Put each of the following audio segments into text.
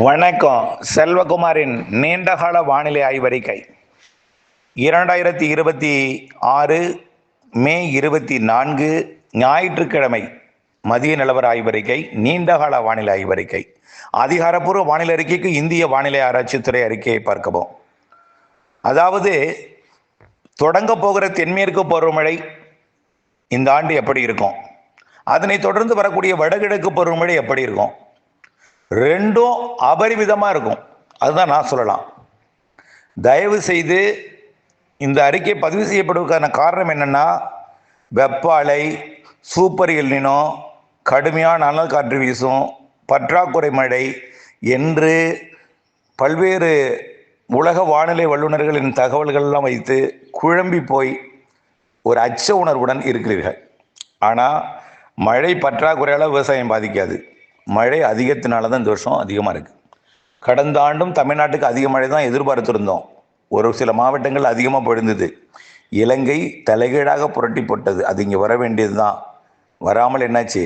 வணக்கம். செல்வகுமாரின் நீண்டகால வானிலை ஆய்வறிக்கை 2026 மே 24 ஞாயிற்றுக்கிழமை மதிய நிலவர ஆய்வறிக்கை, நீண்டகால வானிலை ஆய்வறிக்கை. அதிகாரப்பூர்வ வானிலை அறிக்கைக்கு இந்திய வானிலை ஆராய்ச்சித்துறை அறிக்கையை பார்க்கவும். அதாவது தொடங்க போகிற தென்மேற்கு பருவமழை இந்த ஆண்டு எப்படி இருக்கும், அதனை தொடர்ந்து வரக்கூடிய வடகிழக்கு பருவமழை எப்படி இருக்கும், ரெண்டும் அபரிமிதமாக இருக்கும். அதுதான் நான் சொல்லலாம். தயவு செய்து இந்த அறிக்கை பதிவு செய்யப்படுவதற்கான காரணம் என்னென்னா, வெப்ப அலை, சூப்பர் எல்னினோ, கடுமையான அனல் காற்று வீசும், பற்றாக்குறை மழை என்று பல்வேறு உலக வானிலை வல்லுநர்களின் தகவல்கள்லாம் வைத்து குழம்பி போய் ஒரு அச்ச உணர்வுடன் இருக்கிறீர்கள். ஆனால் மழை பற்றாக்குறையால் விவசாயம் பாதிக்காது. மழை அதிகத்தினால தான் இந்த வருஷம் அதிகமாக இருக்குது. கடந்த ஆண்டும் தமிழ்நாட்டுக்கு அதிக மழை தான் எதிர்பார்த்துருந்தோம். ஒரு சில மாவட்டங்கள் அதிகமாக பொழிந்தது. இலங்கை தலைகீழாக புரட்டி போட்டது. அது இங்கே வர வேண்டியது தான். வராமல் என்னாச்சு,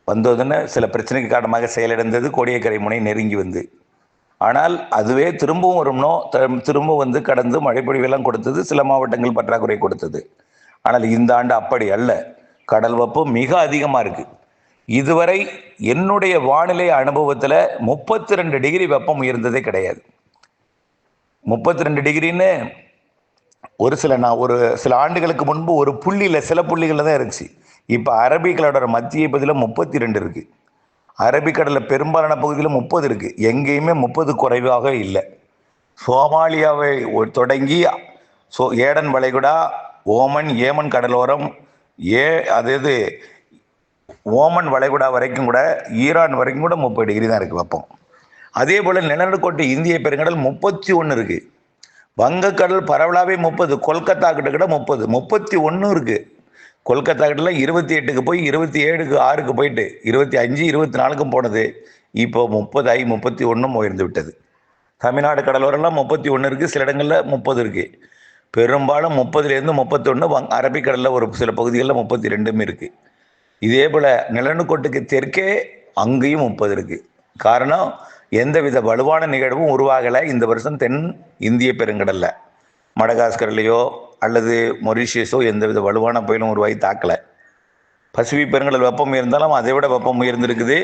வந்ததுன்னு சில பிரச்சனைக்கு காரணமாக செயலிழந்தது. கோடியக்கரை முனை நெருங்கி வந்து, ஆனால் அதுவே திரும்பவும் வரும்னோ திரும்ப வந்து கடந்து மழைப்பொழிவெல்லாம் கொடுத்தது. சில மாவட்டங்கள் பற்றாக்குறை கொடுத்தது. ஆனால் இந்த ஆண்டு அப்படி அல்ல. கடல் வெப்பம் மிக அதிகமாக இருக்குது. இதுவரை என்னுடைய வானிலை அனுபவத்தில் 32 டிகிரி வெப்பம் உயர்ந்ததே கிடையாது. 32 டிகிரின்னு ஒரு சில ஆண்டுகளுக்கு முன்பு ஒரு புள்ளியில், சில புள்ளிகளில் தான் இருந்துச்சு. இப்போ அரபிக்கடலோட மத்திய பகுதியில் 32 இருக்குது. அரபிக்கடலில் பெரும்பாலான பகுதியில் 30 இருக்குது. எங்கேயுமே 30 குறைவாக இல்லை. சோமாலியாவை தொடங்கி ஏடன் வளைகுடா, ஓமன், ஏமன் கடலோரம், அதாவது ஓமன் வளைகுடா வரைக்கும் கூட, ஈரான் வரைக்கும் கூட 30 டிகிரி தான் இருக்குது வெப்பம். அதே போல் நிலநடுக்கோட்டு இந்திய பெருங்கடல் 31 இருக்குது. வங்கக்கடல் பரவலாகவே 30. கொல்கத்தா கிட்ட கூட 30, 31 இருக்குது. கொல்கத்தா கிட்ட 28க்கு போய் 27க்கு 6க்கு போயிட்டு 25, 24க்கும் போனது. இப்போ 30 ஆகி 31 உயர்ந்து விட்டது. தமிழ்நாடு கடலோரெல்லாம் 31 இருக்குது. சில இடங்களில் 30 இருக்குது. பெரும்பாலும் 30லேருந்து 31. அரபிக்கடலில் ஒரு சில பகுதிகளில் 32 இருக்குது. இதே போல் நிலநடுக்கோட்டுக்கு தெற்கே அங்கேயும் 30 இருக்குது. காரணம், எந்தவித வலுவான நிகழ்வும் உருவாகலை இந்த வருஷம் தென் இந்திய பெருங்கடலில். மடகாஸ்கர்லேயோ அல்லது மொரிஷியஸோ எந்தவித வலுவான புயலும் உருவாகி தாக்கலை. பசிபிக் பெருங்கடல் வெப்பம் உயர்ந்தாலும் அதை விட வெப்பம் உயர்ந்திருக்குது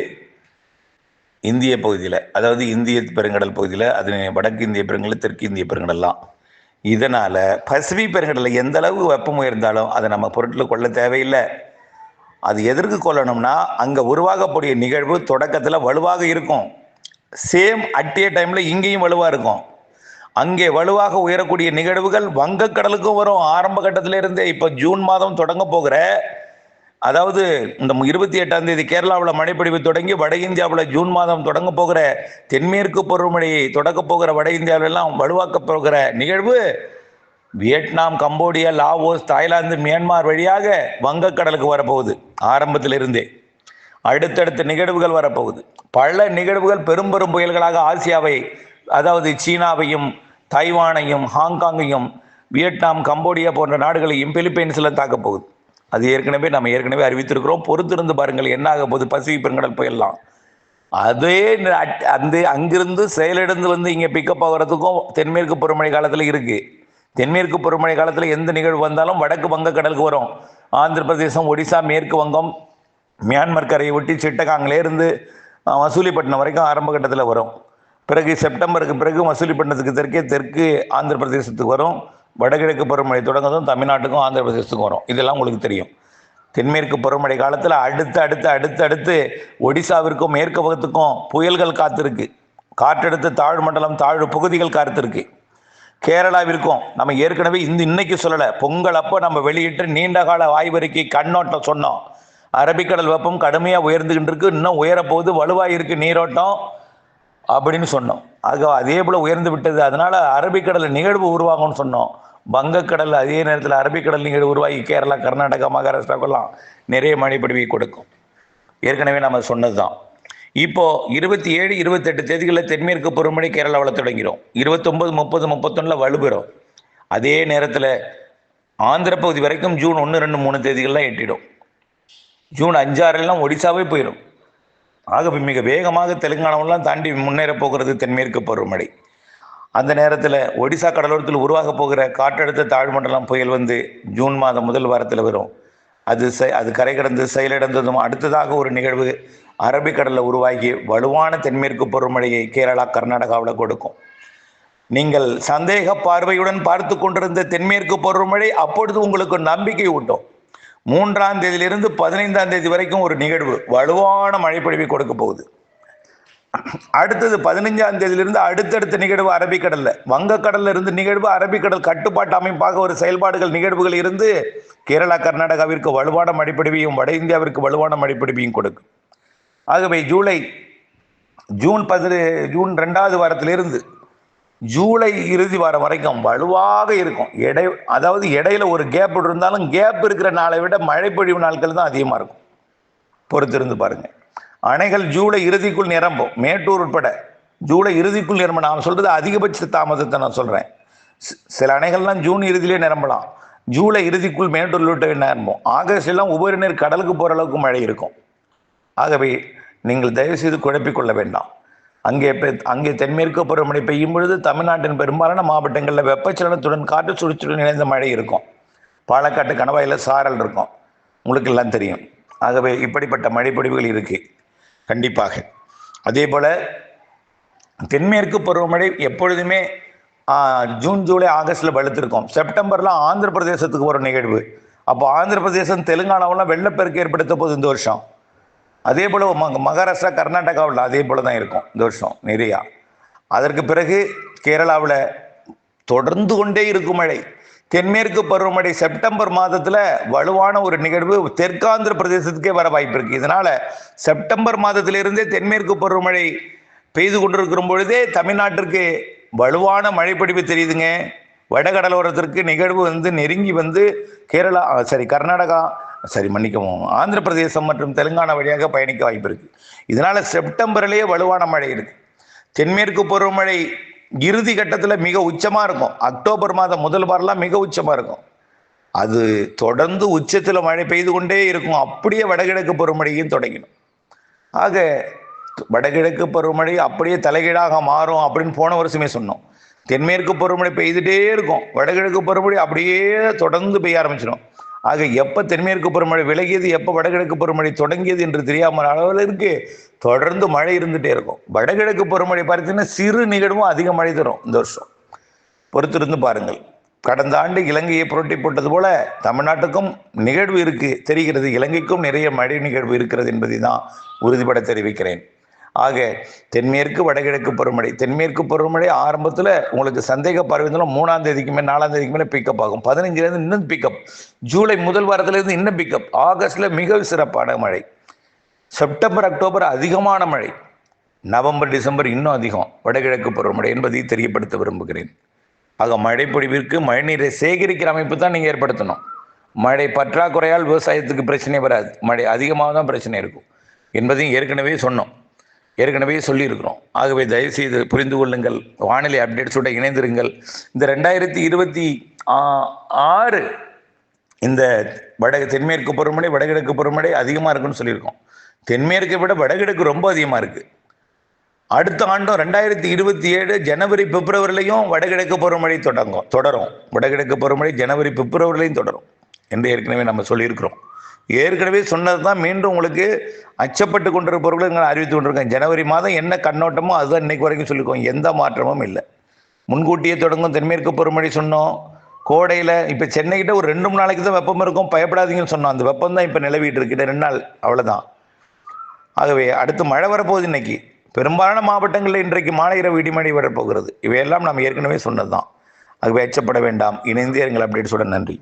இந்திய பகுதியில், அதாவது இந்திய பெருங்கடல் பகுதியில். அது வடக்கு இந்திய பெருங்கடல், தெற்கு இந்திய பெருங்கடல்லாம். இதனால் பசிபிக் பெருங்கடலில் எந்த அளவு வெப்பம் உயர்ந்தாலும் அதை நம்ம பொருட்களை கொள்ள தேவையில்லை. அது எதற்கு கொள்ளணும்னா, அங்கே உருவாகக்கூடிய நிகழ்வு தொடக்கத்தில் வலுவாக இருக்கும். சேம் அட் ஏ டைமில் இங்கேயும் வலுவாக இருக்கும். அங்கே வலுவாக உயரக்கூடிய நிகழ்வுகள் வங்கக்கடலுக்கும் வரும். ஆரம்ப கட்டத்திலிருந்தே இப்போ ஜூன் மாதம் தொடங்க போகிற, அதாவது இந்த 28ஆம் தேதி கேரளாவில் மழைப்பொழிவு தொடங்கி வட இந்தியாவில் ஜூன் மாதம் தொடங்க போகிற தென்மேற்கு பருவமழையை தொடக்க போகிற வட இந்தியாவிலெல்லாம் வலுவாக்க போகிற நிகழ்வு Vietnam, Cambodia, Laos, Thailand, Myanmar வழியாக வங்கக்கடலுக்கு வரப்போகுது. ஆரம்பத்திலிருந்தே அடுத்தடுத்த நிகழ்வுகள் வரப்போகுது. பல நிகழ்வுகள் பெரும் பெரும் புயல்களாக ஆசியாவை, அதாவது சீனாவையும், தைவானையும், ஹாங்காங்கையும், வியட்நாம், கம்போடியா போன்ற நாடுகளையும், பிலிப்பைன்ஸில் தாக்க போகுது. அது நம்ம ஏற்கனவே அறிவித்திருக்கிறோம். பொறுத்திருந்து பாருங்கள் என்ன ஆக போகுது. பசிபிக் பெருங்கடல் புயல்லாம் அதே அங்கிருந்து செயலிழந்து வந்து இங்கே பிக்கப் ஆகிறதுக்கும் தென்மேற்கு பருவமழை காலத்தில் இருக்குது. தென்மேற்கு பருவமழை காலத்தில் எந்த நிகழ்வு வந்தாலும் வடக்கு வங்கக்கடலுக்கு வரும். ஆந்திர பிரதேசம், ஒடிசா, மேற்கு வங்கம், மியான்மர் கரையை ஒட்டி சிட்டகாங்கிலேருந்து மசூலிப்பட்டினம் வரைக்கும் ஆரம்ப கட்டத்தில் வரும். பிறகு செப்டம்பருக்கு பிறகு மசூலிப்பட்டினத்துக்கு தெற்கு ஆந்திர பிரதேசத்துக்கு வரும். வடகிழக்கு பருவமழை தொடங்கதும் தமிழ்நாட்டுக்கும் ஆந்திர பிரதேசத்துக்கும் வரும். இதெல்லாம் உங்களுக்கு தெரியும். தென்மேற்கு பருவமழை காலத்தில் அடுத்து ஒடிசாவிற்கும் மேற்கு வங்கத்துக்கும் புயல்கள் காத்திருக்கு. காற்றெடுத்து தாழ்மண்டலம், தாழ்வு பகுதிகள் காத்திருக்கு. கேரளாவிற்கும் நம்ம ஏற்கனவே இன்னைக்கு சொல்லலை, பொங்கல் அப்போ நம்ம வெளியிட்டு நீண்டகால ஆய்வறிக்கை கண்ணோட்டம் சொன்னோம். அரபிக்கடல் வெப்பம் கடுமையாக உயர்ந்துகிட்டு இருக்கு, இன்னும் உயரப்போகுது, வலுவாக இருக்குது நீரோட்டம் அப்படின்னு சொன்னோம். அதே போல் உயர்ந்து விட்டது. அதனால் அரபிக்கடலில் நிகழ்வு உருவாகும்னு சொன்னோம். வங்கக்கடல் அதே நேரத்தில் அரபிக்கடல் நிகழ்வு உருவாகி கேரளா, கர்நாடகா, மகாராஷ்டிராக்கெல்லாம் நிறைய மழைப்பொழிவை கொடுக்கும். ஏற்கனவே நம்ம சொன்னது தான். இப்போ 27, 28 தேதிகளில் தென்மேற்கு பருவமழை கேரளாவில் தொடங்கிடும். 29, 30, 31 வலுப்பெறும். அதே நேரத்தில் ஆந்திர பகுதி வரைக்கும் ஜூன் 1, 2, 3 தேதிகள்லாம் எட்டிடும். ஜூன் 5, 6 ஒடிசாவே போயிடும். ஆகவே மிக வேகமாக தெலுங்கானாவெல்லாம் தாண்டி முன்னேற போகிறது தென்மேற்கு பருவமழை. அந்த நேரத்தில் ஒடிசா கடலோரத்தில் உருவாக போகிற காற்றழுத்த தாழ்மண்டலம் புயல் வந்து ஜூன் மாதம் முதல் வாரத்தில் வரும். அது கரை கடந்து செயலிழந்ததும் அடுத்ததாக ஒரு நிகழ்வு அரபிக்கடலில் உருவாகி வலுவான தென்மேற்கு பருவமழையை கேரளா கர்நாடகாவில் கொடுக்கும். நீங்கள் சந்தேக பார்வையுடன் பார்த்து கொண்டிருந்த தென்மேற்கு பருவமழை அப்பொழுது உங்களுக்கு நம்பிக்கை ஊட்டும். 3ஆம் தேதியிலிருந்து 15ஆம் தேதி வரைக்கும் ஒரு நிகழ்வு வலுவான மழைப்பொழிவை கொடுக்க போகுது. அடுத்தது 15ஆம் தேதியிலிருந்து அடுத்தடுத்த நிகழ்வு அரபிக்கடல்ல, வங்கக்கடல்ல இருந்து நிகழ்வு அரபிக்கடல் கட்டுப்பாட்டு அமைப்பாக ஒரு செயல்பாடுகள் நிகழ்வுகள் இருந்து கேரளா கர்நாடகாவிற்கு வலுவான மழைப்பொழிவையும் வட இந்தியாவிற்கு வலுவான மழைப்பொழிவையும் கொடுக்கும். ஆகவே ஜூன் 2வது வாரத்திலிருந்து ஜூலை இறுதி வாரம் வரைக்கும் வலுவாக இருக்கும். அதாவது இடையில ஒரு கேப் இருந்தாலும் கேப் இருக்கிற நாளை விட மழைப்பொழிவு நாட்கள் தான் அதிகமாக இருக்கும். பொறுத்திருந்து பாருங்க. அணைகள் ஜூலை இறுதிக்குள் நிரம்பும். மேட்டூர் உட்பட ஜூலை இறுதிக்குள் நிரம்பும். நான் சொல்றது அதிகபட்ச தாமதத்தை நான் சொல்றேன். சில அணைகள்லாம் ஜூன் இறுதியிலே நிரம்பலாம். ஜூலை இறுதிக்குள் மேட்டூர் விட்டு நிரம்பும். ஆகஸ்ட் எல்லாம் உபரி நீர் கடலுக்கு போற அளவுக்கு மழை இருக்கும். ஆகவே நீங்கள் தயவு செய்து குழப்பிக்கொள்ள வேண்டாம். அங்கே தென்மேற்கு பருவமழை பெய்யும் பொழுது தமிழ்நாட்டின் பெரும்பாலான மாவட்டங்களில் வெப்பச்சலனத்துடன் காற்று சுழற்சியுடன் இணைந்த மழை இருக்கும். பாலக்காட்டு கணவாயில் சாரல் இருக்கும், உங்களுக்கு எல்லாம் தெரியும். ஆகவே இப்படிப்பட்ட மழைப்பொழிவுகள் இருக்கு கண்டிப்பாக. அதே போல தென்மேற்கு பருவமழை எப்பொழுதுமே ஜூன் ஜூலை ஆகஸ்டில் வலுத்திருக்கும். செப்டம்பர்ல ஆந்திர பிரதேசத்துக்கு ஒரு நிகழ்வு. அப்போ ஆந்திர பிரதேசம் தெலுங்கானாவெல்லாம் வெள்ளப்பெருக்கு ஏற்படுத்த போது இந்த வருஷம். அதே போல் மகாராஷ்டிரா கர்நாடகாவில் அதே போல தான் இருக்கும் இந்த வருஷம் நிறையா. அதற்கு பிறகு கேரளாவில் தொடர்ந்து கொண்டே இருக்கும் மழை. தென்மேற்கு பருவமழை செப்டம்பர் மாதத்தில் வலுவான ஒரு நிகழ்வு தெற்காந்திர பிரதேசத்துக்கே வர வாய்ப்பு இருக்கு. இதனால செப்டம்பர் மாதத்திலிருந்தே தென்மேற்கு பருவமழை பெய்து கொண்டிருக்கிற பொழுதே தமிழ்நாட்டிற்கு வலுவான மழைப்பொழிவு தெரியுதுங்க. வடகடலோரத்திற்கு நிகழ்வு வந்து நெருங்கி வந்து கர்நாடகா மன்னிக்கவும் ஆந்திர பிரதேசம் மற்றும் தெலுங்கானா வழியாக பயணிக்க வாய்ப்பு இருக்கு. இதனால செப்டம்பர்லேயே வலுவான மழை இருக்கு. தென்மேற்கு பருவமழை இறுதி கட்டத்தில் மிக உச்சமா இருக்கும். அக்டோபர் மாதம் முதல் வாரம்லாம் மிக உச்சமா இருக்கும். அது தொடர்ந்து உச்சத்தில் மழை பெய்து கொண்டே இருக்கும். அப்படியே வடகிழக்கு பருவமழையும் தொடங்கிடும். ஆக வடகிழக்கு பருவமழை அப்படியே தலைகீழாக மாறும் அப்படின்னு போன வருஷமே சொன்னோம். தென்மேற்கு பருவமழை பெய்துட்டே இருக்கும், வடகிழக்கு பருவமழை அப்படியே தொடர்ந்து பெய்ய ஆரம்பிச்சிடும். ஆக எப்போ தென்மேற்கு பருவமழை விலகியது, எப்போ வடகிழக்கு பருவமழை தொடங்கியது என்று தெரியாமல் அளவிற்கு தொடர்ந்து மழை இருந்துகிட்டே இருக்கும். வடகிழக்கு பருவமழை பார்த்தீங்கன்னா சிறு நிகழ்வும் அதிக மழை தரும் இந்த வருஷம். பொறுத்திருந்து பாருங்கள். கடந்த ஆண்டு இலங்கையை புரட்டி போட்டது போல தமிழ்நாட்டுக்கும் நிகழ்வு இருக்கு தெரிகிறது. இலங்கைக்கும் நிறைய மழை நிகழ்வு இருக்கிறது என்பதை தான் உறுதிபட தெரிவிக்கிறேன். ஆக தென்மேற்கு வடகிழக்கு பருவமழை, தென்மேற்கு பருவமழை ஆரம்பத்தில் உங்களுக்கு சந்தேக பார்வையிலும் 3ஆம் தேதிக்கு மேலே 4ஆம் தேதிக்கு மேலே பிக்கப் ஆகும். 15லேருந்து இன்னும் பிக்கப், ஜூலை முதல் வாரத்திலிருந்து இன்னும் பிக்கப், ஆகஸ்ட்ல மிக சிறப்பான மழை, செப்டம்பர் அக்டோபர் அதிகமான மழை, நவம்பர் டிசம்பர் இன்னும் அதிகம் வடகிழக்கு பருவமழை என்பதை தெரியப்படுத்த விரும்புகிறேன். ஆக மழைப்பொழிவிற்கு மழைநீரை சேகரிக்கிற அமைப்பு தான் நீங்கள் ஏற்படுத்தணும். மழை பற்றாக்குறையால் விவசாயத்துக்கு பிரச்சனை வராது, மழை அதிகமாக தான் பிரச்சனை இருக்கும் என்பதையும் ஏற்கனவே சொல்லியிருக்கிறோம். ஆகவே தயவுசெய்து புரிந்து கொள்ளுங்கள். வானிலை அப்டேட்ஸோட இணைந்திருங்கள். இந்த 2026 இந்த தென்மேற்கு பருவமழை வடகிழக்கு பருவமழை அதிகமாக இருக்குன்னு சொல்லியிருக்கோம். தென்மேற்கை விட வடகிழக்கு ரொம்ப அதிகமாக இருக்கு. அடுத்த ஆண்டும் 2027 ஜனவரி பிப்ரவரிலையும் வடகிழக்கு பருவமழை தொடரும். வடகிழக்கு பருவமழை ஜனவரி பிப்ரவரிலையும் தொடரும் என்று ஏற்கனவே நம்ம சொல்லியிருக்கிறோம். ஏற்கனவே சொன்னது தான் மீண்டும் உங்களுக்கு அச்சப்பட்டு கொண்டிருப்பவர்கள் எங்களை அறிவித்து கொண்டிருக்கேன். ஜனவரி மாதம் என்ன கண்ணோட்டமோ அதுதான் இன்னைக்கு வரைக்கும் சொல்லியிருக்கோம். எந்த மாற்றமும் இல்லை. முன்கூட்டியே தொடங்கும் தென்மேற்கு பருவமழை சொன்னோம். கோடையில் இப்போ சென்னைக்கிட்ட ஒரு 2-3 நாளைக்கு தான் வெப்பம் இருக்கும், பயப்படாதீங்கன்னு சொன்னோம். அந்த வெப்பம் தான் இப்போ நிலவிட்டு இருக்கு. 2 நாள் அவ்வளோதான். ஆகவே அடுத்து மழை வரப்போகுது. இன்னைக்கு பெரும்பாலான மாவட்டங்களில் இன்றைக்கு மாலை இரவு இடிமழை வரப்போகிறது. இவையெல்லாம் நாம் ஏற்கனவே சொன்னது தான். ஆகவே அச்சப்பட வேண்டாம். இணைந்தே எங்கள் அப்டேட்ஸோட நன்றி.